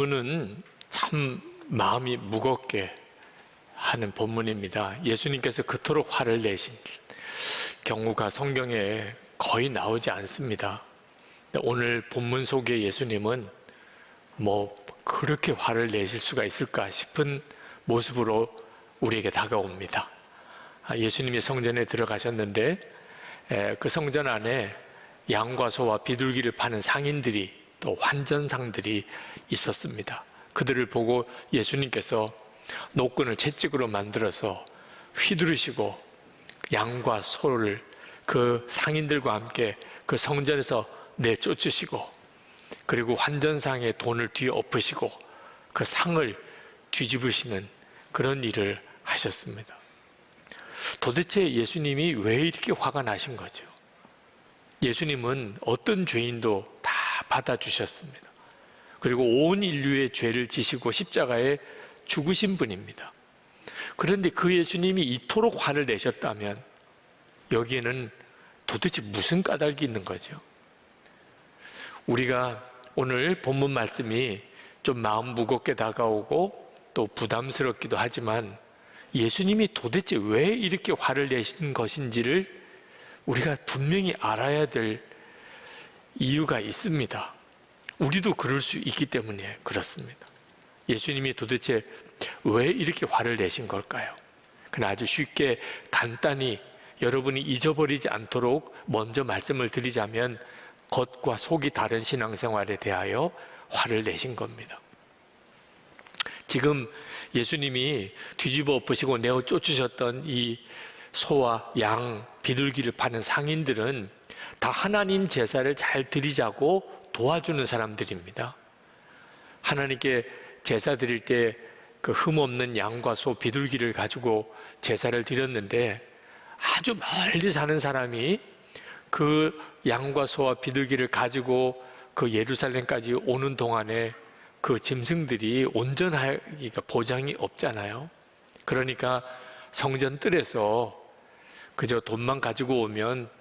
본문은 참 마음이 무겁게 하는 본문입니다. 예수님께서 그토록 화를 내신 경우가 성경에 거의 나오지 않습니다. 오늘 본문 속의 예수님은 그렇게 화를 내실 수가 있을까 싶은 모습으로 우리에게 다가옵니다. 예수님이 성전에 들어가셨는데 그 성전 안에 양과 소와 비둘기를 파는 상인들이, 또 환전상들이 있었습니다. 그들을 보고 예수님께서 노끈을 채찍으로 만들어서 휘두르시고 양과 소를 그 상인들과 함께 그 성전에서 내쫓으시고, 그리고 환전상의 돈을 뒤엎으시고 그 상을 뒤집으시는 그런 일을 하셨습니다. 도대체 예수님이 왜 이렇게 화가 나신 거죠? 예수님은 어떤 죄인도 다 받아주셨습니다. 그리고 온 인류의 죄를 지시고 십자가에 죽으신 분입니다. 그런데 그 예수님이 이토록 화를 내셨다면 여기에는 도대체 무슨 까닭이 있는 거죠? 우리가 오늘 본문 말씀이 좀 마음 무겁게 다가오고 또 부담스럽기도 하지만 예수님이 도대체 왜 이렇게 화를 내신 것인지를 우리가 분명히 알아야 될 이유가 있습니다. 우리도 그럴 수 있기 때문에 그렇습니다. 예수님이 도대체 왜 이렇게 화를 내신 걸까요? 그냥 아주 쉽게 간단히 여러분이 잊어버리지 않도록 먼저 말씀을 드리자면, 겉과 속이 다른 신앙생활에 대하여 화를 내신 겁니다. 지금 예수님이 뒤집어 엎으시고 내어 쫓으셨던 이 소와 양, 비둘기를 파는 상인들은 다 하나님 제사를 잘 드리자고 도와주는 사람들입니다. 하나님께 제사 드릴 때 그 흠없는 양과 소, 비둘기를 가지고 제사를 드렸는데, 아주 멀리 사는 사람이 그 양과 소와 비둘기를 가지고 그 예루살렘까지 오는 동안에 그 짐승들이 온전하기가 보장이 없잖아요. 그러니까 성전 뜰에서 그저 돈만 가지고 오면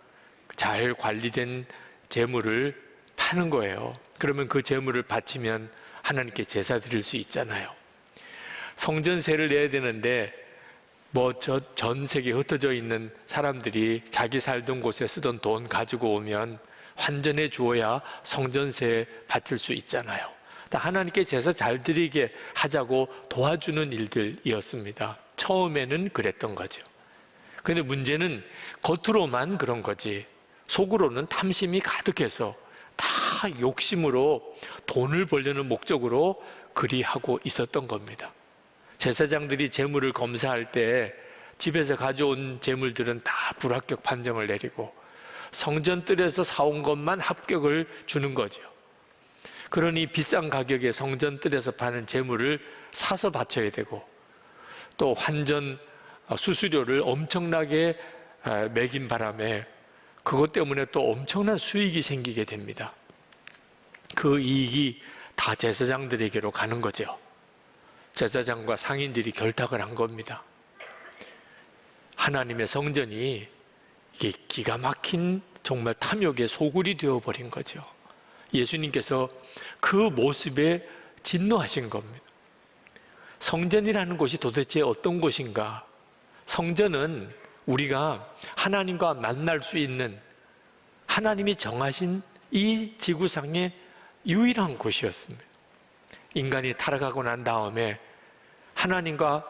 잘 관리된 재물을 파는 거예요. 그러면 그 재물을 바치면 하나님께 제사 드릴 수 있잖아요. 성전세를 내야 되는데 전 세계에 흩어져 있는 사람들이 자기 살던 곳에 쓰던 돈 가지고 오면 환전해 주어야 성전세 바칠 수 있잖아요. 하나님께 제사 잘 드리게 하자고 도와주는 일들이었습니다. 처음에는 그랬던 거죠. 그런데 문제는 겉으로만 그런 거지 속으로는 탐심이 가득해서 다 욕심으로 돈을 벌려는 목적으로 그리하고 있었던 겁니다. 제사장들이 재물을 검사할 때 집에서 가져온 재물들은 다 불합격 판정을 내리고 성전 뜰에서 사온 것만 합격을 주는 거죠. 그러니 비싼 가격에 성전 뜰에서 파는 재물을 사서 바쳐야 되고, 또 환전 수수료를 엄청나게 매긴 바람에 그것 때문에 또 엄청난 수익이 생기게 됩니다. 그 이익이 다 제사장들에게로 가는 거죠. 제사장과 상인들이 결탁을 한 겁니다. 하나님의 성전이 이게 기가 막힌 정말 탐욕의 소굴이 되어버린 거죠. 예수님께서 그 모습에 진노하신 겁니다. 성전이라는 곳이 도대체 어떤 곳인가? 성전은 우리가 하나님과 만날 수 있는, 하나님이 정하신 이 지구상의 유일한 곳이었습니다. 인간이 타락하고 난 다음에 하나님과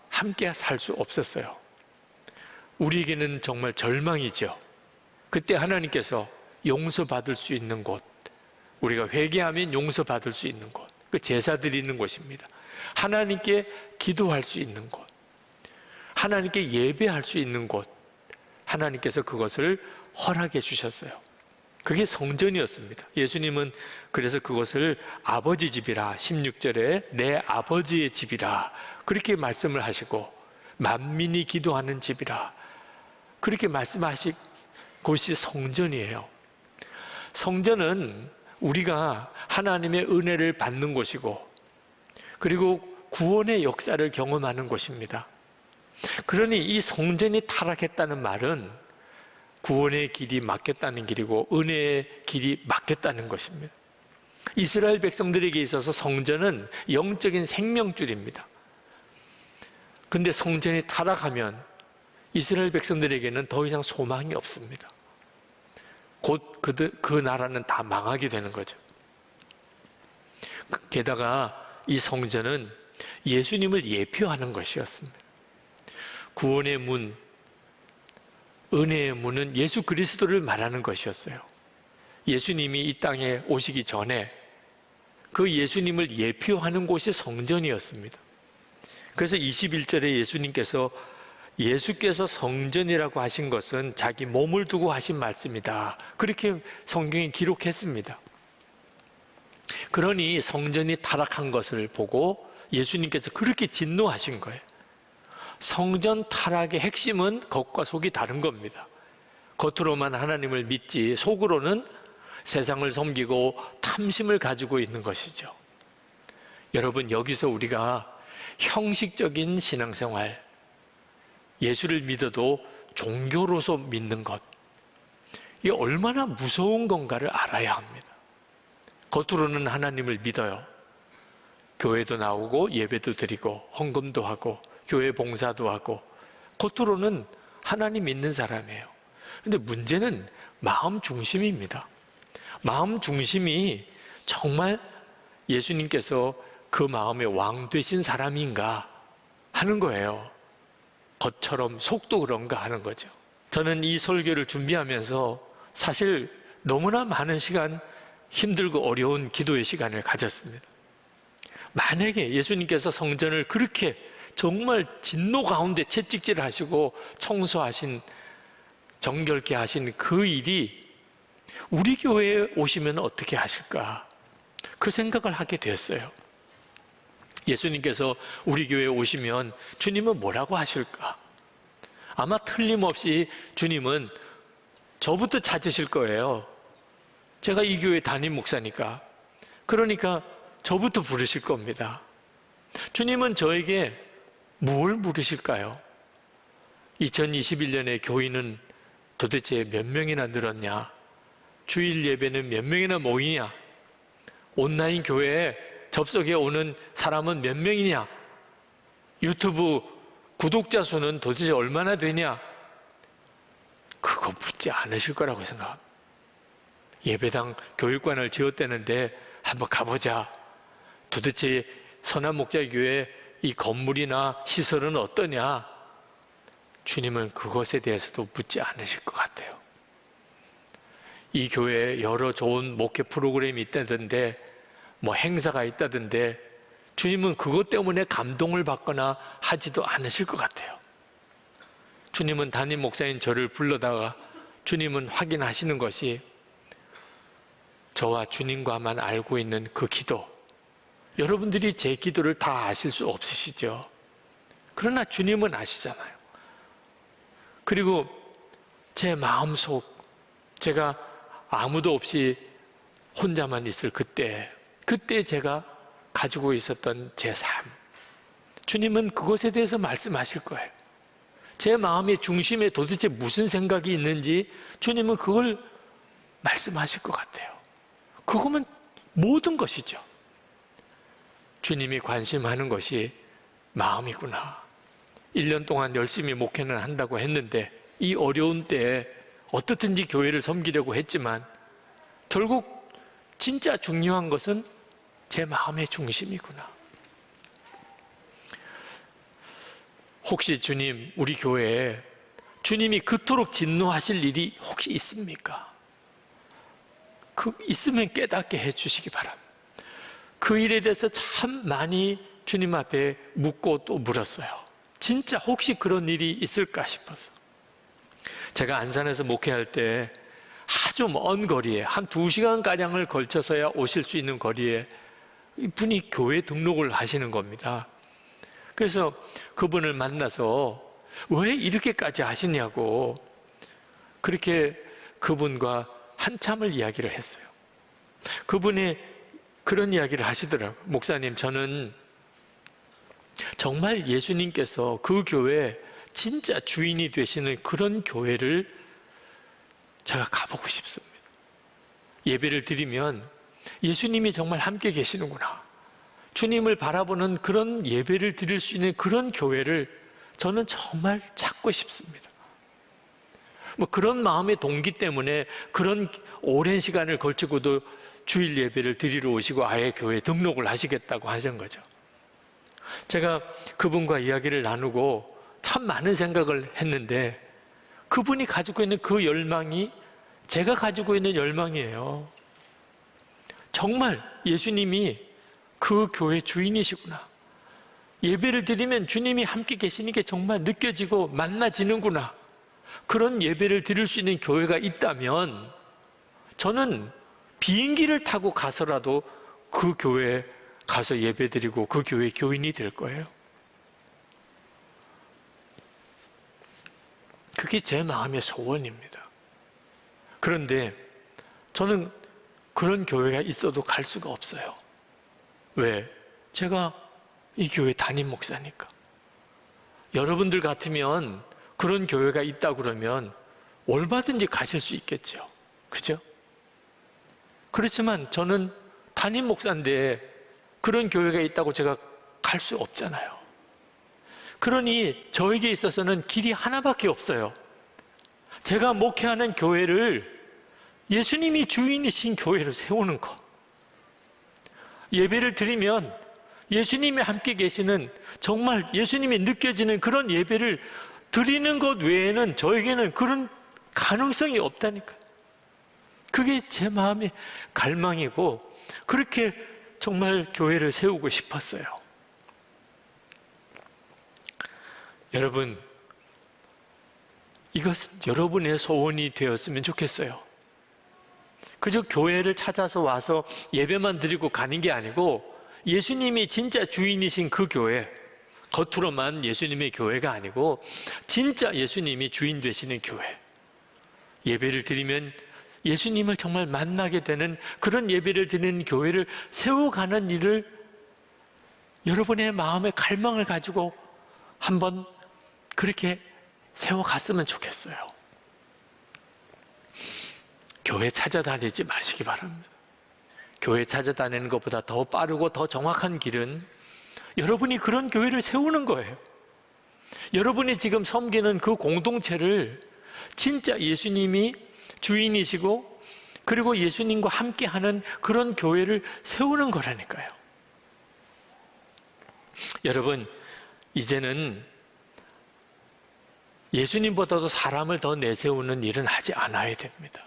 함께 살 수 없었어요. 우리에게는 정말 절망이죠. 그때 하나님께서 용서받을 수 있는 곳, 우리가 회개하면 용서받을 수 있는 곳, 그 제사 드리는 곳입니다. 하나님께 기도할 수 있는 곳, 하나님께 예배할 수 있는 곳, 하나님께서 그것을 허락해 주셨어요. 그게 성전이었습니다. 예수님은 그래서 그것을 아버지 집이라, 16절에 내 아버지의 집이라 그렇게 말씀을 하시고, 만민이 기도하는 집이라 그렇게 말씀하신 곳이 성전이에요. 성전은 우리가 하나님의 은혜를 받는 곳이고, 그리고 구원의 역사를 경험하는 곳입니다. 그러니 이 성전이 타락했다는 말은 구원의 길이 막혔다는 길이고 은혜의 길이 막혔다는 것입니다. 이스라엘 백성들에게 있어서 성전은 영적인 생명줄입니다. 근데 성전이 타락하면 이스라엘 백성들에게는 더 이상 소망이 없습니다. 곧 그 나라는 다 망하게 되는 거죠. 게다가 이 성전은 예수님을 예표하는 것이었습니다. 구원의 문, 은혜의 문은 예수 그리스도를 말하는 것이었어요. 예수님이 이 땅에 오시기 전에 그 예수님을 예표하는 곳이 성전이었습니다. 그래서 21절에 예수께서 성전이라고 하신 것은 자기 몸을 두고 하신 말씀이다. 그렇게 성경이 기록했습니다. 그러니 성전이 타락한 것을 보고 예수님께서 그렇게 진노하신 거예요. 성전 타락의 핵심은 겉과 속이 다른 겁니다. 겉으로만 하나님을 믿지 속으로는 세상을 섬기고 탐심을 가지고 있는 것이죠. 여러분, 여기서 우리가 형식적인 신앙생활, 예수를 믿어도 종교로서 믿는 것, 이게 얼마나 무서운 건가를 알아야 합니다. 겉으로는 하나님을 믿어요. 교회도 나오고 예배도 드리고 헌금도 하고 교회 봉사도 하고 겉으로는 하나님 믿는 사람이에요. 근데 문제는 마음 중심입니다. 마음 중심이 정말 예수님께서 그 마음의 왕 되신 사람인가 하는 거예요. 겉처럼 속도 그런가 하는 거죠. 저는 이 설교를 준비하면서 사실 너무나 많은 시간 힘들고 어려운 기도의 시간을 가졌습니다. 만약에 예수님께서 성전을 그렇게 정말 진노 가운데 채찍질 하시고 청소하신, 정결케 하신 그 일이 우리 교회에 오시면 어떻게 하실까? 그 생각을 하게 되었어요. 예수님께서 우리 교회에 오시면 주님은 뭐라고 하실까? 아마 틀림없이 주님은 저부터 찾으실 거예요. 제가 이 교회 담임 목사니까. 그러니까 저부터 부르실 겁니다. 주님은 저에게 뭘 물으실까요? 2021년에 교인은 도대체 몇 명이나 늘었냐? 주일 예배는 몇 명이나 모이냐? 온라인 교회에 접속해 오는 사람은 몇 명이냐? 유튜브 구독자 수는 도대체 얼마나 되냐? 그거 묻지 않으실 거라고 생각합니다. 예배당 교육관을 지었다는데 한번 가보자. 도대체 선한목자교회 이 건물이나 시설은 어떠냐? 주님은 그것에 대해서도 묻지 않으실 것 같아요. 이 교회에 여러 좋은 목회 프로그램이 있다던데, 뭐 행사가 있다던데, 주님은 그것 때문에 감동을 받거나 하지도 않으실 것 같아요. 주님은 담임 목사인 저를 불러다가 주님은 확인하시는 것이 저와 주님과만 알고 있는 그 기도, 여러분들이 제 기도를 다 아실 수 없으시죠. 그러나 주님은 아시잖아요. 그리고 제 마음속, 제가 아무도 없이 혼자만 있을 그때 제가 가지고 있었던 제 삶, 주님은 그것에 대해서 말씀하실 거예요. 제 마음의 중심에 도대체 무슨 생각이 있는지 주님은 그걸 말씀하실 것 같아요. 그거면 모든 것이죠. 주님이 관심하는 것이 마음이구나. 1년 동안 열심히 목회는 한다고 했는데 이 어려운 때에 어떻든지 교회를 섬기려고 했지만 결국 진짜 중요한 것은 제 마음의 중심이구나. 혹시 주님, 우리 교회에 주님이 그토록 진노하실 일이 혹시 있습니까? 있으면 깨닫게 해주시기 바랍니다. 그 일에 대해서 참 많이 주님 앞에 묻고 또 물었어요. 진짜 혹시 그런 일이 있을까 싶어서. 제가 안산에서 목회할 때 아주 먼 거리에 한 2시간가량을 걸쳐서야 오실 수 있는 거리에 이분이 교회 등록을 하시는 겁니다. 그래서 그분을 만나서 왜 이렇게까지 하시냐고 그렇게 그분과 한참을 이야기를 했어요. 그분이 그런 이야기를 하시더라고요. 목사님, 저는 정말 예수님께서 그 교회 진짜 주인이 되시는 그런 교회를 제가 가보고 싶습니다. 예배를 드리면 예수님이 정말 함께 계시는구나. 주님을 바라보는 그런 예배를 드릴 수 있는 그런 교회를 저는 정말 찾고 싶습니다. 뭐 그런 마음의 동기 때문에 그런 오랜 시간을 걸치고도 주일 예배를 드리러 오시고 아예 교회에 등록을 하시겠다고 하신 거죠. 제가 그분과 이야기를 나누고 참 많은 생각을 했는데 그분이 가지고 있는 그 열망이 제가 가지고 있는 열망이에요. 정말 예수님이 그 교회 주인이시구나. 예배를 드리면 주님이 함께 계시는 게 정말 느껴지고 만나지는구나. 그런 예배를 드릴 수 있는 교회가 있다면 저는 비행기를 타고 가서라도 그 교회에 가서 예배 드리고 그 교회 교인이 될 거예요. 그게 제 마음의 소원입니다. 그런데 저는 그런 교회가 있어도 갈 수가 없어요. 왜? 제가 이 교회 담임 목사니까. 여러분들 같으면 그런 교회가 있다 그러면 얼마든지 가실 수 있겠죠. 그죠? 그렇지만 저는 담임 목사인데 그런 교회가 있다고 제가 갈 수 없잖아요. 그러니 저에게 있어서는 길이 하나밖에 없어요. 제가 목회하는 교회를 예수님이 주인이신 교회로 세우는 것. 예배를 드리면 예수님이 함께 계시는 정말 예수님이 느껴지는 그런 예배를 드리는 것 외에는 저에게는 그런 가능성이 없다니까요. 그게 제 마음의 갈망이고 그렇게 정말 교회를 세우고 싶었어요. 여러분, 이것은 여러분의 소원이 되었으면 좋겠어요. 그저 교회를 찾아서 와서 예배만 드리고 가는 게 아니고 예수님이 진짜 주인이신 그 교회, 겉으로만 예수님의 교회가 아니고 진짜 예수님이 주인 되시는 교회, 예배를 드리면 예수님을 정말 만나게 되는 그런 예배를 드리는 교회를 세워가는 일을 여러분의 마음의 갈망을 가지고 한번 그렇게 세워갔으면 좋겠어요. 교회 찾아다니지 마시기 바랍니다. 교회 찾아다니는 것보다 더 빠르고 더 정확한 길은 여러분이 그런 교회를 세우는 거예요. 여러분이 지금 섬기는 그 공동체를 진짜 예수님이 주인이시고 그리고 예수님과 함께하는 그런 교회를 세우는 거라니까요. 여러분, 이제는 예수님보다도 사람을 더 내세우는 일은 하지 않아야 됩니다.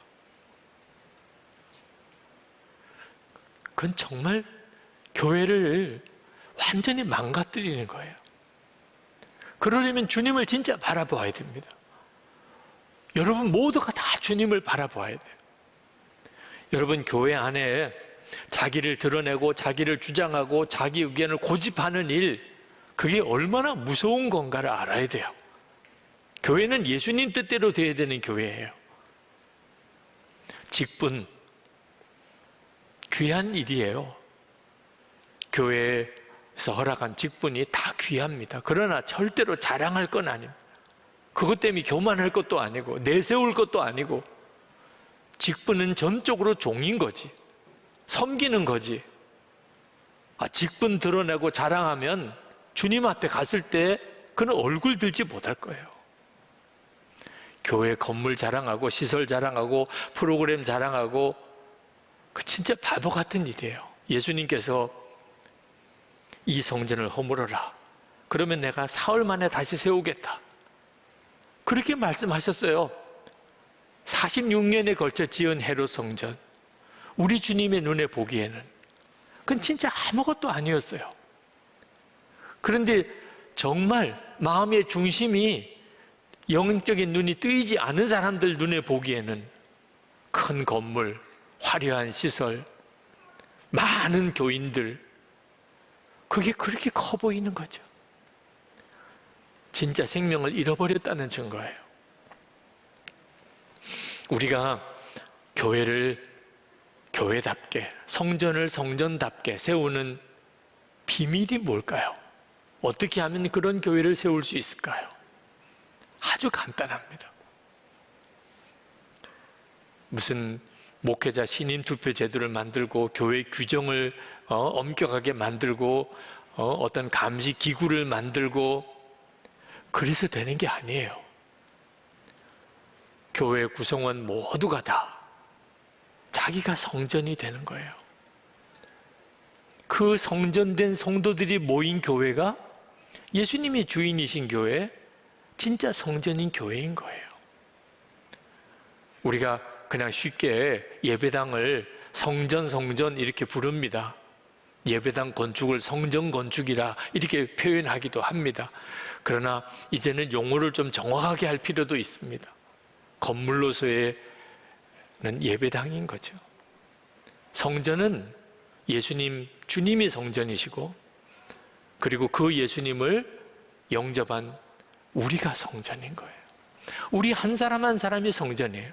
그건 정말 교회를 완전히 망가뜨리는 거예요. 그러려면 주님을 진짜 바라보아야 됩니다. 여러분 모두가 다 주님을 바라보아야 돼요. 여러분 교회 안에 자기를 드러내고 자기를 주장하고 자기 의견을 고집하는 일, 그게 얼마나 무서운 건가를 알아야 돼요. 교회는 예수님 뜻대로 돼야 되는 교회예요. 직분, 귀한 일이에요. 교회에서 허락한 직분이 다 귀합니다. 그러나 절대로 자랑할 건 아닙니다. 그것 때문에 교만할 것도 아니고 내세울 것도 아니고, 직분은 전적으로 종인 거지, 섬기는 거지. 직분 드러내고 자랑하면 주님 앞에 갔을 때 그는 얼굴 들지 못할 거예요. 교회 건물 자랑하고 시설 자랑하고 프로그램 자랑하고, 그 진짜 바보 같은 일이에요. 예수님께서 이 성전을 허물어라, 그러면 내가 사흘 만에 다시 세우겠다, 그렇게 말씀하셨어요. 46년에 걸쳐 지은 헤롯 성전, 우리 주님의 눈에 보기에는 그건 진짜 아무것도 아니었어요. 그런데 정말 마음의 중심이 영적인 눈이 뜨이지 않은 사람들 눈에 보기에는 큰 건물, 화려한 시설, 많은 교인들, 그게 그렇게 커 보이는 거죠. 진짜 생명을 잃어버렸다는 증거예요. 우리가 교회를 교회답게, 성전을 성전답게 세우는 비밀이 뭘까요? 어떻게 하면 그런 교회를 세울 수 있을까요? 아주 간단합니다. 무슨 목회자 신임 투표 제도를 만들고 교회 규정을 엄격하게 만들고 어떤 감시 기구를 만들고 그래서 되는 게 아니에요. 교회 구성원 모두가 다 자기가 성전이 되는 거예요. 그 성전된 성도들이 모인 교회가 예수님이 주인이신 교회, 진짜 성전인 교회인 거예요. 우리가 그냥 쉽게 예배당을 성전 이렇게 부릅니다. 예배당 건축을 성전 건축이라 이렇게 표현하기도 합니다. 그러나 이제는 용어를 좀 정확하게 할 필요도 있습니다. 건물로서의 예배당인 거죠. 성전은 예수님, 주님이 성전이시고 그리고 그 예수님을 영접한 우리가 성전인 거예요. 우리 한 사람 한 사람이 성전이에요.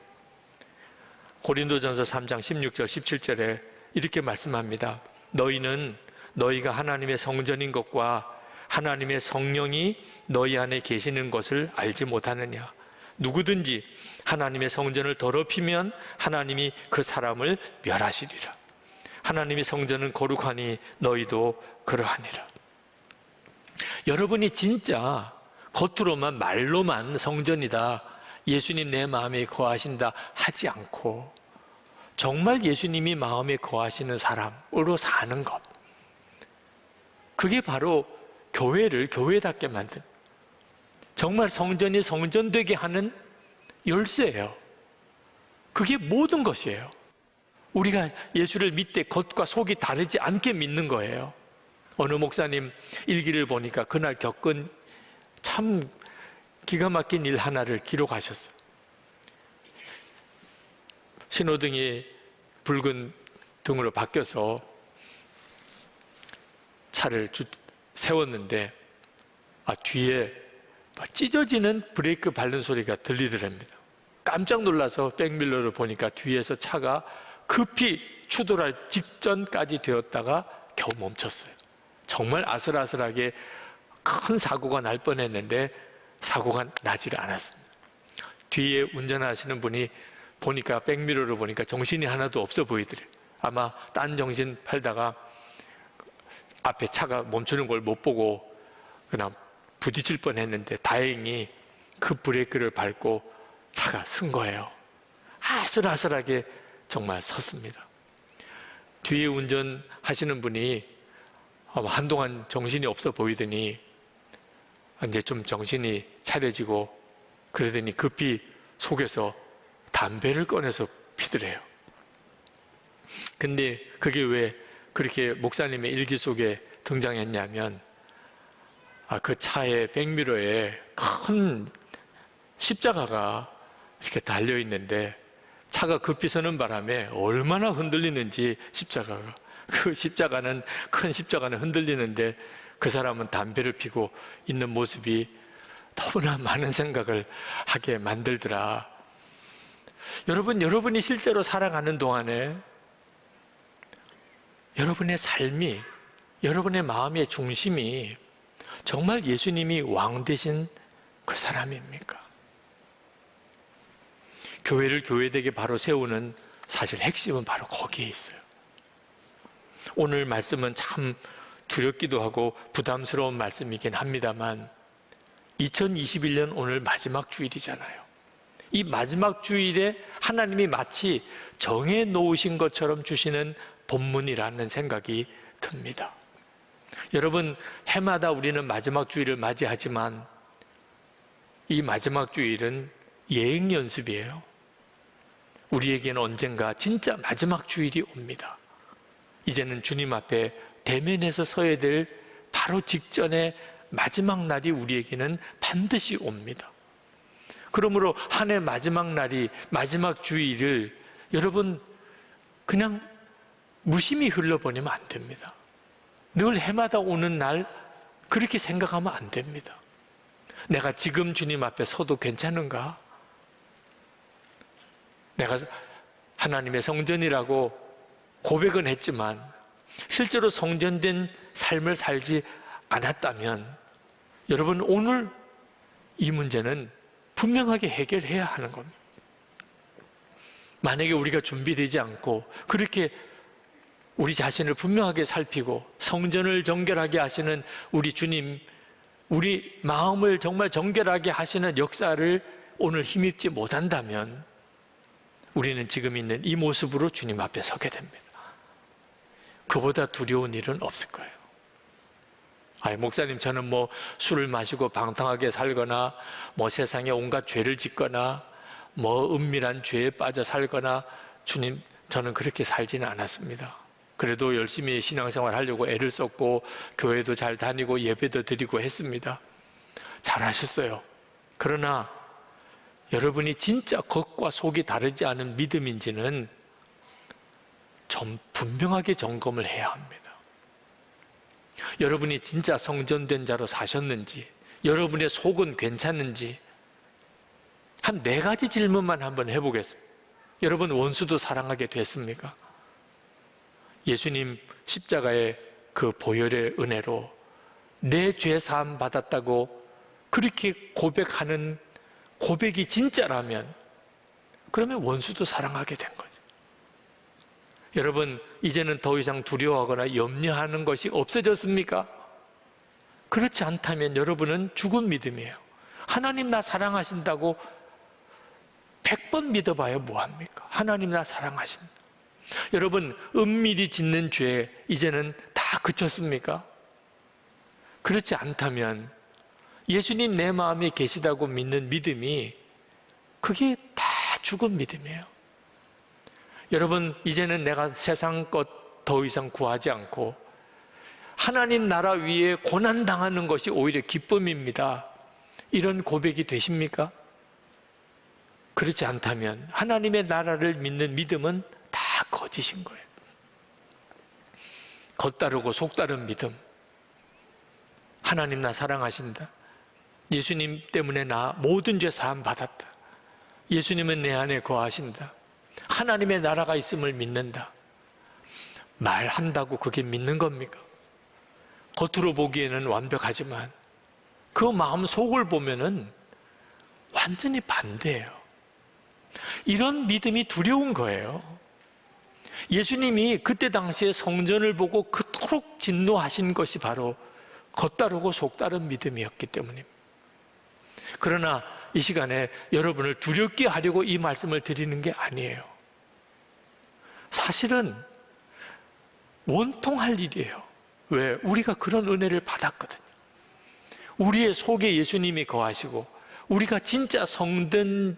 고린도전서 3장 16절 17절에 이렇게 말씀합니다. 너희는 너희가 하나님의 성전인 것과 하나님의 성령이 너희 안에 계시는 것을 알지 못하느냐. 누구든지 하나님의 성전을 더럽히면 하나님이 그 사람을 멸하시리라. 하나님의 성전은 거룩하니 너희도 그러하니라. 여러분이 진짜 겉으로만 말로만 성전이다, 예수님 내 마음에 거하신다 하지 않고 정말 예수님이 마음에 거하시는 사람으로 사는 것, 그게 바로 교회를 교회답게 만든, 정말 성전이 성전되게 하는 열쇠예요. 그게 모든 것이에요. 우리가 예수를 믿되 겉과 속이 다르지 않게 믿는 거예요. 어느 목사님 일기를 보니까 그날 겪은 참 기가 막힌 일 하나를 기록하셨어요. 신호등이 붉은 등으로 바뀌어서 차를 세웠는데 뒤에 찢어지는 브레이크 밟는 소리가 들리더랍니다. 깜짝 놀라서 백밀러를 보니까 뒤에서 차가 급히 추돌할 직전까지 되었다가 겨우 멈췄어요. 정말 아슬아슬하게 큰 사고가 날 뻔했는데 사고가 나지를 않았습니다. 뒤에 운전하시는 분이 보니까 백미러를 보니까 정신이 하나도 없어 보이더래요. 아마 딴 정신 팔다가 앞에 차가 멈추는 걸 못 보고 그냥 부딪힐 뻔했는데 다행히 그 브레이크를 밟고 차가 쓴 거예요. 아슬아슬하게 정말 섰습니다. 뒤에 운전하시는 분이 한동안 정신이 없어 보이더니 이제 좀 정신이 차려지고 그러더니 급히 속에서 담배를 꺼내서 피더래요. 근데 그게 왜 그렇게 목사님의 일기 속에 등장했냐면 그 차의 백미러에 큰 십자가가 이렇게 달려있는데 차가 급히 서는 바람에 얼마나 흔들리는지 십자가가, 그 십자가는, 큰 십자가는 흔들리는데 그 사람은 담배를 피고 있는 모습이 너무나 많은 생각을 하게 만들더라. 여러분이 실제로 살아가는 동안에 여러분의 삶이, 여러분의 마음의 중심이 정말 예수님이 왕 되신 그 사람입니까? 교회를 교회되게 바로 세우는 사실 핵심은 바로 거기에 있어요. 오늘 말씀은 참 두렵기도 하고 부담스러운 말씀이긴 합니다만 2021년 오늘 마지막 주일이잖아요. 이 마지막 주일에 하나님이 마치 정해 놓으신 것처럼 주시는 본문이라는 생각이 듭니다. 여러분, 해마다 우리는 마지막 주일을 맞이하지만 이 마지막 주일은 예행 연습이에요. 우리에게는 언젠가 진짜 마지막 주일이 옵니다. 이제는 주님 앞에 대면해서 서야 될 바로 직전에 마지막 날이 우리에게는 반드시 옵니다. 그러므로 한 해 마지막 날이, 마지막 주일을 여러분 그냥 무심히 흘러보내면 안 됩니다. 늘 해마다 오는 날 그렇게 생각하면 안 됩니다. 내가 지금 주님 앞에 서도 괜찮은가? 내가 하나님의 성전이라고 고백은 했지만 실제로 성전된 삶을 살지 않았다면 여러분 오늘 이 문제는 분명하게 해결해야 하는 겁니다. 만약에 우리가 준비되지 않고 그렇게 우리 자신을 분명하게 살피고 성전을 정결하게 하시는 우리 주님, 우리 마음을 정말 정결하게 하시는 역사를 오늘 힘입지 못한다면 우리는 지금 있는 이 모습으로 주님 앞에 서게 됩니다. 그보다 두려운 일은 없을 거예요. 목사님, 저는 술을 마시고 방탕하게 살거나 세상에 온갖 죄를 짓거나 은밀한 죄에 빠져 살거나, 주님, 저는 그렇게 살지는 않았습니다. 그래도 열심히 신앙생활 하려고 애를 썼고 교회도 잘 다니고 예배도 드리고 했습니다. 잘하셨어요. 그러나 여러분이 진짜 겉과 속이 다르지 않은 믿음인지는 좀 분명하게 점검을 해야 합니다. 여러분이 진짜 성전된 자로 사셨는지, 여러분의 속은 괜찮은지 한 4가지 질문만 한번 해보겠습니다. 여러분, 원수도 사랑하게 됐습니까? 예수님 십자가의 그 보혈의 은혜로 내 죄 사함 받았다고 그렇게 고백하는 고백이 진짜라면 그러면 원수도 사랑하게 된 거죠. 여러분, 이제는 더 이상 두려워하거나 염려하는 것이 없어졌습니까? 그렇지 않다면 여러분은 죽은 믿음이에요. 하나님 나 사랑하신다고 100번 믿어봐야 뭐합니까? 하나님 나 사랑하신다. 여러분, 은밀히 짓는 죄 이제는 다 그쳤습니까? 그렇지 않다면 예수님 내 마음에 계시다고 믿는 믿음이 그게 다 죽은 믿음이에요. 여러분, 이제는 내가 세상 것 더 이상 구하지 않고 하나님 나라 위에 고난당하는 것이 오히려 기쁨입니다. 이런 고백이 되십니까? 그렇지 않다면 하나님의 나라를 믿는 믿음은 다 거짓인 거예요. 겉다르고 속다른 믿음. 하나님 나 사랑하신다. 예수님 때문에 나 모든 죄 사함 받았다. 예수님은 내 안에 거하신다. 하나님의 나라가 있음을 믿는다. 말한다고 그게 믿는 겁니까? 겉으로 보기에는 완벽하지만 그 마음 속을 보면은 완전히 반대예요. 이런 믿음이 두려운 거예요. 예수님이 그때 당시에 성전을 보고 그토록 진노하신 것이 바로 겉다르고 속다른 믿음이었기 때문입니다. 그러나 이 시간에 여러분을 두렵게 하려고 이 말씀을 드리는 게 아니에요. 사실은 원통할 일이에요. 왜? 우리가 그런 은혜를 받았거든요. 우리의 속에 예수님이 거하시고 우리가 진짜 성된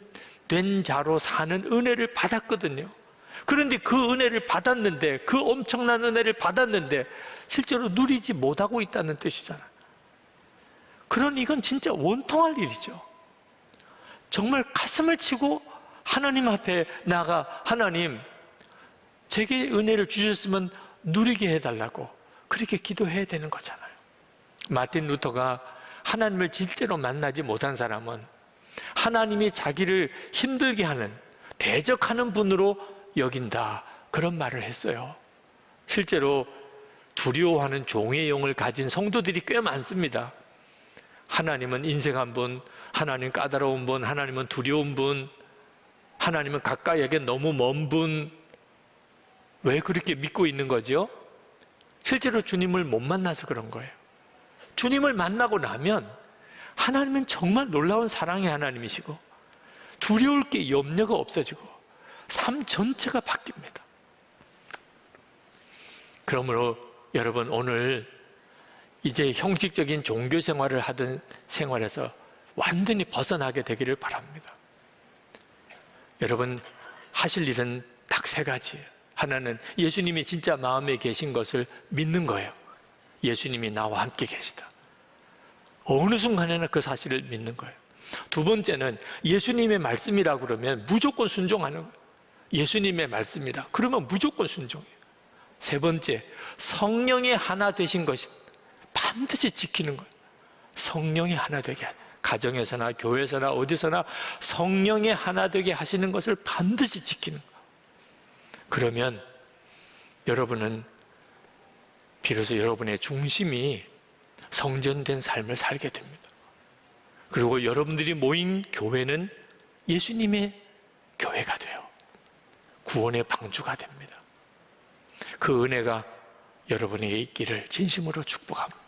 자로 사는 은혜를 받았거든요. 그런데 그 은혜를 받았는데, 그 엄청난 은혜를 받았는데 실제로 누리지 못하고 있다는 뜻이잖아요. 그러니 이건 진짜 원통할 일이죠. 정말 가슴을 치고 하나님 앞에 나가, 하나님 제게 은혜를 주셨으면 누리게 해달라고 그렇게 기도해야 되는 거잖아요. 마틴 루터가 하나님을 실제로 만나지 못한 사람은 하나님이 자기를 힘들게 하는, 대적하는 분으로 여긴다, 그런 말을 했어요. 실제로 두려워하는 종의 영을 가진 성도들이 꽤 많습니다. 하나님은 인색한 분, 하나님 까다로운 분, 하나님은 두려운 분, 하나님은 가까이에게 너무 먼 분. 왜 그렇게 믿고 있는 거죠? 실제로 주님을 못 만나서 그런 거예요. 주님을 만나고 나면 하나님은 정말 놀라운 사랑의 하나님이시고 두려울 게 염려가 없어지고 삶 전체가 바뀝니다. 그러므로 여러분, 오늘 이제 형식적인 종교 생활을 하던 생활에서 완전히 벗어나게 되기를 바랍니다. 여러분, 하실 일은 딱 3가지예요. 하나는 예수님이 진짜 마음에 계신 것을 믿는 거예요. 예수님이 나와 함께 계시다. 어느 순간에나 그 사실을 믿는 거예요. 2번째는 예수님의 말씀이라 그러면 무조건 순종하는 거예요. 예수님의 말씀이다 그러면 무조건 순종해요. 3번째, 성령의 하나 되신 것이 반드시 지키는 거예요. 성령의 하나 되게, 가정에서나 교회에서나 어디서나 성령의 하나 되게 하시는 것을 반드시 지키는 거예요. 그러면 여러분은 비로소 여러분의 중심이 성전된 삶을 살게 됩니다. 그리고 여러분들이 모인 교회는 예수님의 교회가 돼요. 구원의 방주가 됩니다. 그 은혜가 여러분에게 있기를 진심으로 축복합니다.